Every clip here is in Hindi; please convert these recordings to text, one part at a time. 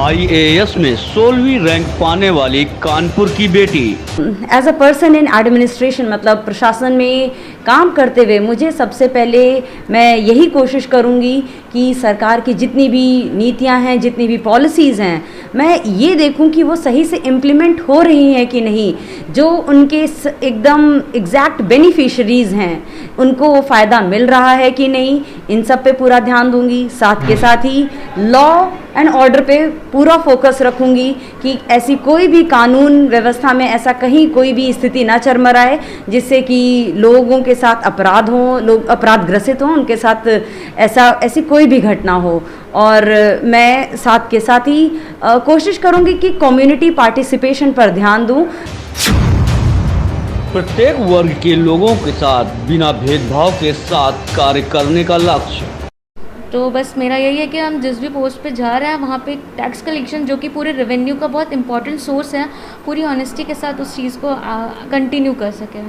IAS में 16वीं रैंक पाने वाली कानपुर की बेटी। As a person in administration मतलब प्रशासन में काम करते हुए मुझे सबसे पहले मैं यही कोशिश करूंगी कि सरकार की जितनी भी नीतियां हैं, जितनी भी पॉलिसीज़ हैं, मैं ये देखूं कि वो सही से इम्प्लीमेंट हो रही हैं कि नहीं। जो उनके एकदम एग्जैक्ट बेनिफिशरीज़ हैं उनको वो फ़ायदा मिल रहा है कि नहीं, इन सब पे पूरा ध्यान दूंगी। साथ के साथ ही लॉ एंड ऑर्डर पे पूरा फोकस रखूंगी कि ऐसी कोई भी कानून व्यवस्था में ऐसा कहीं कोई भी स्थिति ना चरमराए जिससे कि लोगों के साथ अपराध हो, लोग अपराध ग्रसित हों, उनके साथ ऐसी कोई भी घटना हो। और मैं साथ के साथ ही कोशिश करूंगी कि कम्युनिटी पार्टिसिपेशन पर ध्यान दूं। प्रत्येक वर्ग के लोगों के साथ बिना भेदभाव के साथ कार्य करने का लक्ष्य। तो बस मेरा यही है कि हम जिस भी पोस्ट पे जा रहे हैं वहाँ पे टैक्स कलेक्शन जो कि पूरे रेवेन्यू का बहुत इंपॉर्टेंट सोर्स है, पूरी ऑनेस्टी के साथ उस चीज़ को कंटिन्यू कर सकें।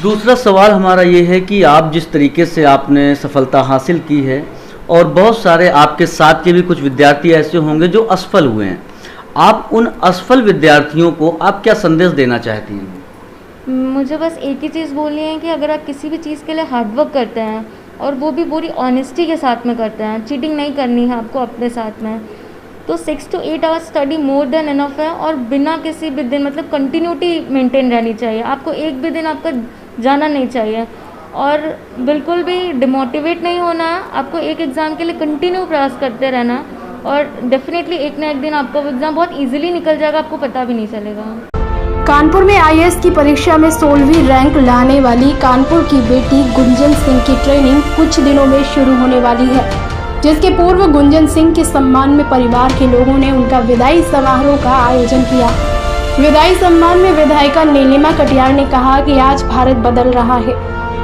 दूसरा सवाल हमारा ये है कि आप जिस तरीके से आपने सफलता हासिल की है और बहुत सारे आपके साथ के भी कुछ विद्यार्थी ऐसे होंगे जो असफल हुए हैं, आप उन असफल विद्यार्थियों को आप क्या संदेश देना चाहती हैं? मुझे बस एक ही चीज़ बोलनी है कि अगर आप किसी भी चीज़ के लिए हार्डवर्क करते हैं और वो भी पूरी ऑनेस्टी के साथ में करते हैं, चीटिंग नहीं करनी है आपको अपने साथ में, तो 6 to 8 hours study more than enough है। और बिना किसी भी दिन मतलब कंटिन्यूटी मेंटेन रहनी चाहिए, आपको एक भी दिन आपका जाना नहीं चाहिए और बिल्कुल भी डिमोटिवेट नहीं होना है। आपको एक एग्ज़ाम के लिए कंटिन्यू प्रयास करते रहना है और डेफिनेटली एक ना एक दिन आपका वो एग्ज़ाम बहुत ईजिली निकल जाएगा, आपको पता भी नहीं चलेगा। कानपुर में IAS की परीक्षा में 16वीं रैंक लाने वाली कानपुर की बेटी गुंजन सिंह की ट्रेनिंग कुछ दिनों में शुरू होने वाली है, जिसके पूर्व गुंजन सिंह के सम्मान में परिवार के लोगों ने उनका विदाई समारोह का आयोजन किया। विदाई सम्मान में विधायिका नीलिमा कटियार ने कहा कि आज भारत बदल रहा है,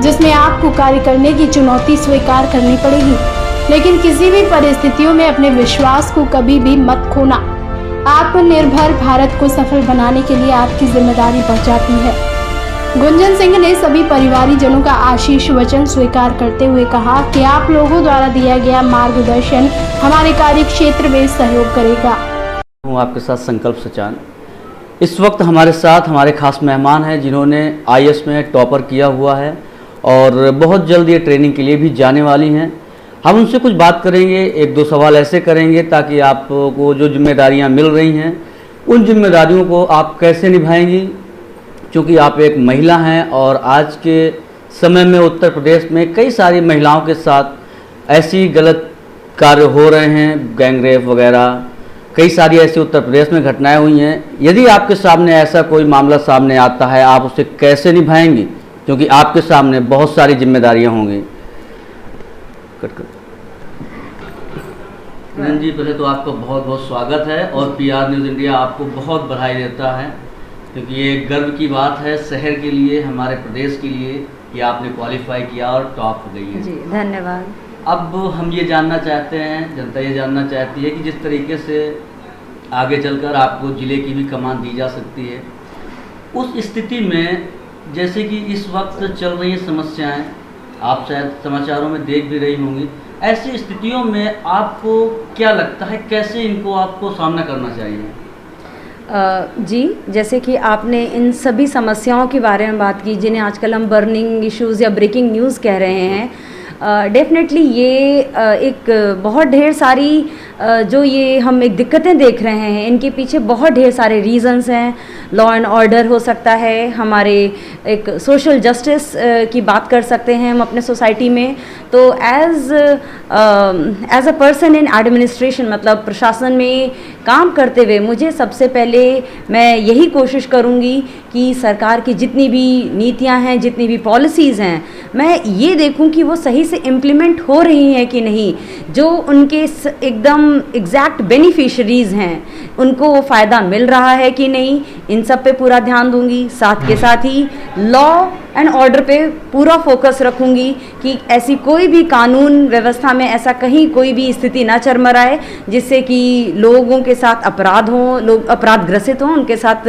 जिसमें आपको कार्य करने की चुनौती स्वीकार करनी पड़ेगी, लेकिन किसी भी परिस्थितियों में अपने विश्वास को कभी भी मत खोना। आत्मनिर्भर भारत को सफल बनाने के लिए आपकी जिम्मेदारी बढ़ जाती है। गुंजन सिंह ने सभी परिवारीजनों का आशीष वचन स्वीकार करते हुए कहा कि आप लोगों द्वारा दिया गया मार्गदर्शन हमारे कार्य क्षेत्र में सहयोग करेगा। हूँ आपके साथ संकल्प सचान। इस वक्त हमारे साथ हमारे खास मेहमान हैं जिन्होंने IAS में टॉपर किया हुआ है और बहुत जल्द ये ट्रेनिंग के लिए भी जाने वाली हैं। हम उनसे कुछ बात करेंगे, एक दो सवाल ऐसे करेंगे ताकि आपको जो जिम्मेदारियां मिल रही हैं उन जिम्मेदारियों को आप कैसे निभाएंगी, क्योंकि आप एक महिला हैं और आज के समय में उत्तर प्रदेश में कई सारी महिलाओं के साथ ऐसी गलत कार्य हो रहे हैं, गैंगरेप वगैरह, कई सारी ऐसी उत्तर प्रदेश में घटनाएं हुई हैं। यदि आपके सामने ऐसा कोई मामला सामने आता है, आप उसे कैसे निभाएंगी, क्योंकि आपके सामने बहुत सारी जिम्मेदारियां होंगी। जी, पहले तो आपका बहुत बहुत स्वागत है और PR न्यूज़ इंडिया आपको बहुत बधाई देता है, क्योंकि ये गर्व की बात है शहर के लिए, हमारे प्रदेश के लिए कि आपने क्वालिफाई किया और टॉप हो गई है। जी धन्यवाद। अब हम ये जानना चाहते हैं, जनता ये जानना चाहती है कि जिस तरीके से आगे चलकर आपको ज़िले की भी कमान दी जा सकती है, उस स्थिति में जैसे कि इस वक्त चल रही हैं समस्याएं, आप शायद समाचारों में देख भी रही होंगी, ऐसी स्थितियों में आपको क्या लगता है कैसे इनको आपको सामना करना चाहिए? जी, जैसे कि आपने इन सभी समस्याओं के बारे में बात की जिन्हें आजकल हम बर्निंग इश्यूज़ या ब्रेकिंग न्यूज़ कह रहे हैं, डेफिनेटली ये एक बहुत ढेर सारी जो ये हम एक दिक्कतें देख रहे हैं, इनके पीछे बहुत ढेर सारे रीज़न्स हैं। लॉ एंड ऑर्डर हो सकता है, हमारे एक सोशल जस्टिस की बात कर सकते हैं हम अपने सोसाइटी में। तो as a person in administration मतलब प्रशासन में काम करते हुए मुझे सबसे पहले मैं यही कोशिश करूंगी कि सरकार की जितनी भी नीतियां हैं, जितनी भी पॉलिसीज़ हैं, मैं ये देखूं कि वो सही से इम्प्लीमेंट हो रही हैं कि नहीं। जो उनके एकदम एग्जैक्ट बेनिफिशरीज़ हैं उनको वो फ़ायदा मिल रहा है कि नहीं, इन सब पे पूरा ध्यान दूंगी। साथ के साथ ही लॉ एंड ऑर्डर पे पूरा फोकस रखूंगी कि ऐसी कोई भी कानून व्यवस्था में ऐसा कहीं कोई भी स्थिति ना चरमराए जिससे कि लोगों के साथ अपराध हों, लोग अपराध ग्रसित हों, उनके साथ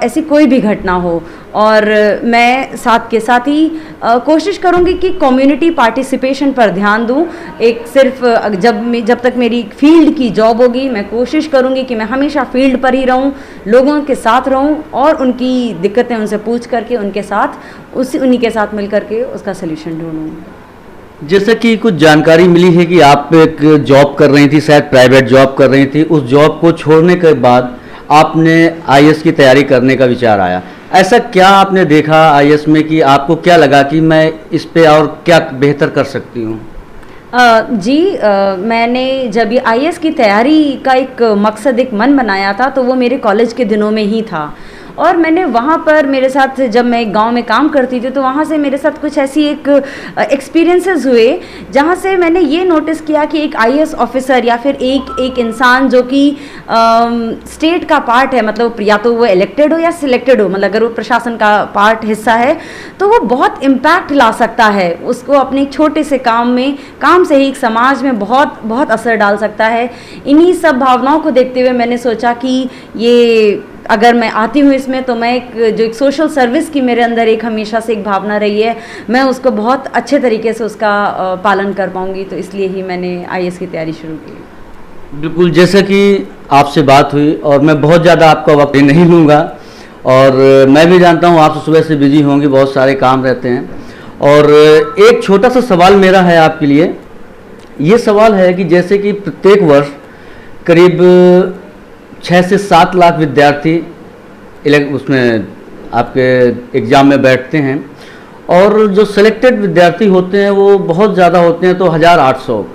ऐसी कोई भी घटना हो। और मैं साथ के साथ ही कोशिश करूँगी कि कम्युनिटी पार्टिसिपेशन पर ध्यान दूँ। एक सिर्फ जब तक मेरी फील्ड की जॉब होगी, मैं कोशिश करूँगी कि मैं हमेशा फील्ड पर ही रहूँ, लोगों के साथ रहूँ और उनकी दिक्कतें उनसे पूछ करके उन्हीं के साथ मिल करके उसका सलूशन ढूंढूँ। जैसे कि कुछ जानकारी मिली है कि आप एक जॉब कर रही थी, शायद प्राइवेट जॉब कर रही थी, उस जॉब को छोड़ने के बाद आपने आईएएस की तैयारी करने का विचार आया। ऐसा क्या आपने देखा आईएएस में कि आपको क्या लगा कि मैं इस पे और क्या बेहतर कर सकती हूँ? मैंने जब ये आईएएस की तैयारी का एक मकसद, एक मन बनाया था, तो वो मेरे कॉलेज के दिनों में ही था। और मैंने वहाँ पर मेरे साथ, जब मैं एक गांव में काम करती थी, तो वहाँ से मेरे साथ कुछ ऐसी एक एक्सपीरियंसेस हुए जहाँ से मैंने ये नोटिस किया कि एक आईएएस ऑफिसर या फिर एक इंसान जो कि स्टेट का पार्ट है, मतलब या तो वो इलेक्टेड हो या सिलेक्टेड हो, मतलब अगर वो प्रशासन का पार्ट हिस्सा है तो वो बहुत इम्पैक्ट ला सकता है। उसको अपने एक छोटे से काम से ही एक समाज में बहुत बहुत असर डाल सकता है। इन्हीं सब भावनाओं को देखते हुए मैंने सोचा कि ये अगर मैं आती हूँ इसमें, तो मैं एक सोशल सर्विस की मेरे अंदर एक हमेशा से एक भावना रही है, मैं उसको बहुत अच्छे तरीके से उसका पालन कर पाऊँगी। तो इसलिए ही मैंने आईएएस की तैयारी शुरू की। बिल्कुल, जैसे कि आपसे बात हुई और मैं बहुत ज़्यादा आपका वक्त नहीं लूँगा, और मैं भी जानता हूँ आप सुबह से बिजी होंगी, बहुत सारे काम रहते हैं। और एक छोटा सा सवाल मेरा है आपके लिए। ये सवाल है कि जैसे कि प्रत्येक वर्ष करीब 6 से 7 लाख विद्यार्थी उसमें आपके एग्ज़ाम में बैठते हैं, और जो सिलेक्टेड विद्यार्थी होते हैं वो बहुत ज़्यादा होते हैं, तो 1800।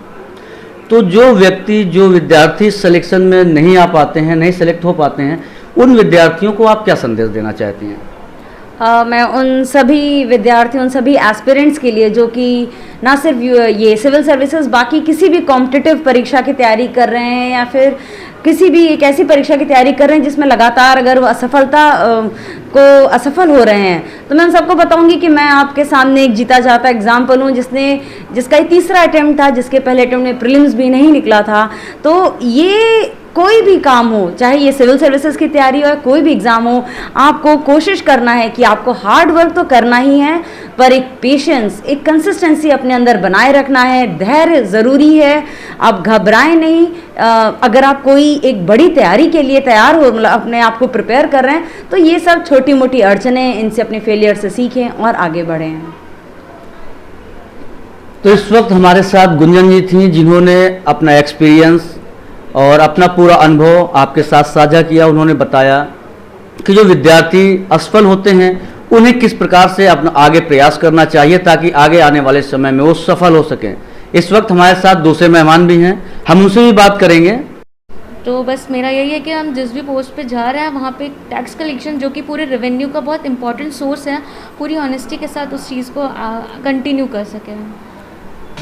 तो जो विद्यार्थी सिलेक्शन में नहीं आ पाते हैं, नहीं सेलेक्ट हो पाते हैं, उन विद्यार्थियों को आप क्या संदेश देना चाहती हैं? मैं उन सभी विद्यार्थियों, उन सभी एस्पिरेंट्स के लिए जो कि ना सिर्फ ये सिविल सर्विसेज, बाकी किसी भी कॉम्पिटिटिव परीक्षा की तैयारी कर रहे हैं या फिर किसी भी एक ऐसी परीक्षा की तैयारी कर रहे हैं जिसमें लगातार अगर वो असफल हो रहे हैं, तो मैं उन सबको बताऊंगी कि मैं आपके सामने एक जीता जाता एग्जाम्पल हूँ जिसका ये तीसरा अटेम्प्ट था, जिसके पहले अटेम्प्ट में प्रीलिम्स भी नहीं निकला था। तो ये कोई भी काम हो, चाहे ये सिविल सर्विसेज की तैयारी हो या कोई भी एग्ज़ाम हो, आपको कोशिश करना है कि आपको हार्ड वर्क तो करना ही है, पर एक पेशेंस, एक कंसिस्टेंसी अपने अंदर बनाए रखना है, धैर्य ज़रूरी है। आप घबराएं नहीं। अगर आप कोई एक बड़ी तैयारी के लिए तैयार हो, मतलब अपने आप को प्रिपेयर कर रहे हैं, तो ये सब छोटी मोटी अड़चनें, इनसे अपने फेलियर से सीखें और आगे बढ़ें। तो इस वक्त हमारे साथ गुंजन जी थी, जिन्होंने अपना एक्सपीरियंस और अपना पूरा अनुभव आपके साथ साझा किया। उन्होंने बताया कि जो विद्यार्थी असफल होते हैं उन्हें किस प्रकार से अपना आगे प्रयास करना चाहिए ताकि आगे आने वाले समय में वो सफल हो सकें। इस वक्त हमारे साथ दूसरे मेहमान भी हैं, हम उनसे भी बात करेंगे। तो बस मेरा यही है कि हम जिस भी पोस्ट पे जा रहे हैं वहाँ पे टैक्स कलेक्शन, जो कि पूरे रेवेन्यू का बहुत इंपॉर्टेंट सोर्स है, पूरी ऑनेस्टी के साथ उस चीज़ को कंटिन्यू कर सकें।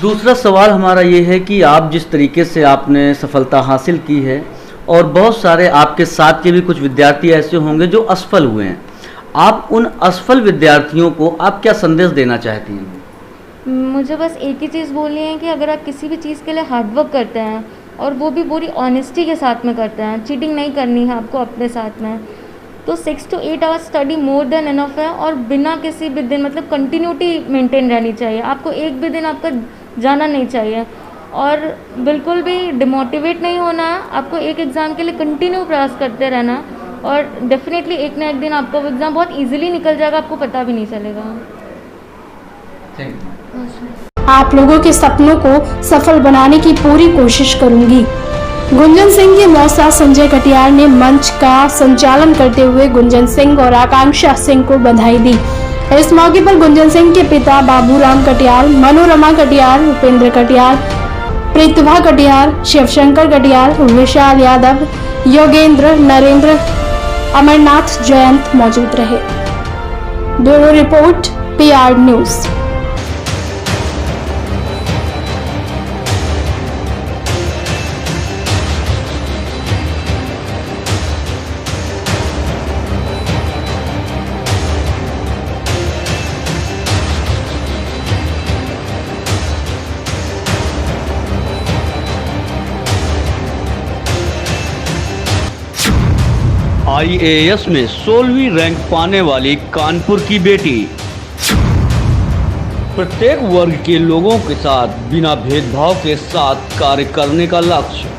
दूसरा सवाल हमारा ये है कि आप जिस तरीके से आपने सफलता हासिल की है, और बहुत सारे आपके साथ के भी कुछ विद्यार्थी ऐसे होंगे जो असफल हुए हैं, आप उन असफल विद्यार्थियों को आप क्या संदेश देना चाहती हैं? मुझे बस एक ही चीज़ बोलनी है कि अगर आप किसी भी चीज़ के लिए हार्डवर्क करते हैं और वो भी पूरी ऑनेस्टी के साथ में करते हैं, चीटिंग नहीं करनी है आपको अपने साथ में, तो 6 to 8 hours study more than enough है। और बिना किसी भी दिन, मतलब कंटिन्यूटी मेंटेन रहनी चाहिए, आपको एक भी दिन आपका जाना नहीं चाहिए और बिल्कुल भी डिमोटिवेट नहीं होना है। आपको एक एग्ज़ाम के लिए कंटिन्यू प्रयास करते रहना है और डेफिनेटली एक ना एक दिन आपका वो एग्ज़ाम बहुत इजीली निकल जाएगा, आपको पता भी नहीं चलेगा। आप लोगों के सपनों को सफल बनाने की पूरी कोशिश करूंगी। गुंजन सिंह के मौसा संजय कटियार ने मंच का संचालन करते हुए गुंजन सिंह और आकांक्षा सिंह को बधाई दी। इस मौके पर गुंजन सिंह के पिता बाबूराम कटियार, मनोरमा कटियार, उपेंद्र कटियार, प्रतिभा कटियार, शिवशंकर कटियार, विशाल यादव, योगेंद्र, नरेंद्र, अमरनाथ जयंत मौजूद रहे। Bureau report, PR news. IAS में 16वीं रैंक पाने वाली कानपुर की बेटी। प्रत्येक वर्ग के लोगों के साथ बिना भेदभाव के साथ कार्य करने का लक्ष्य।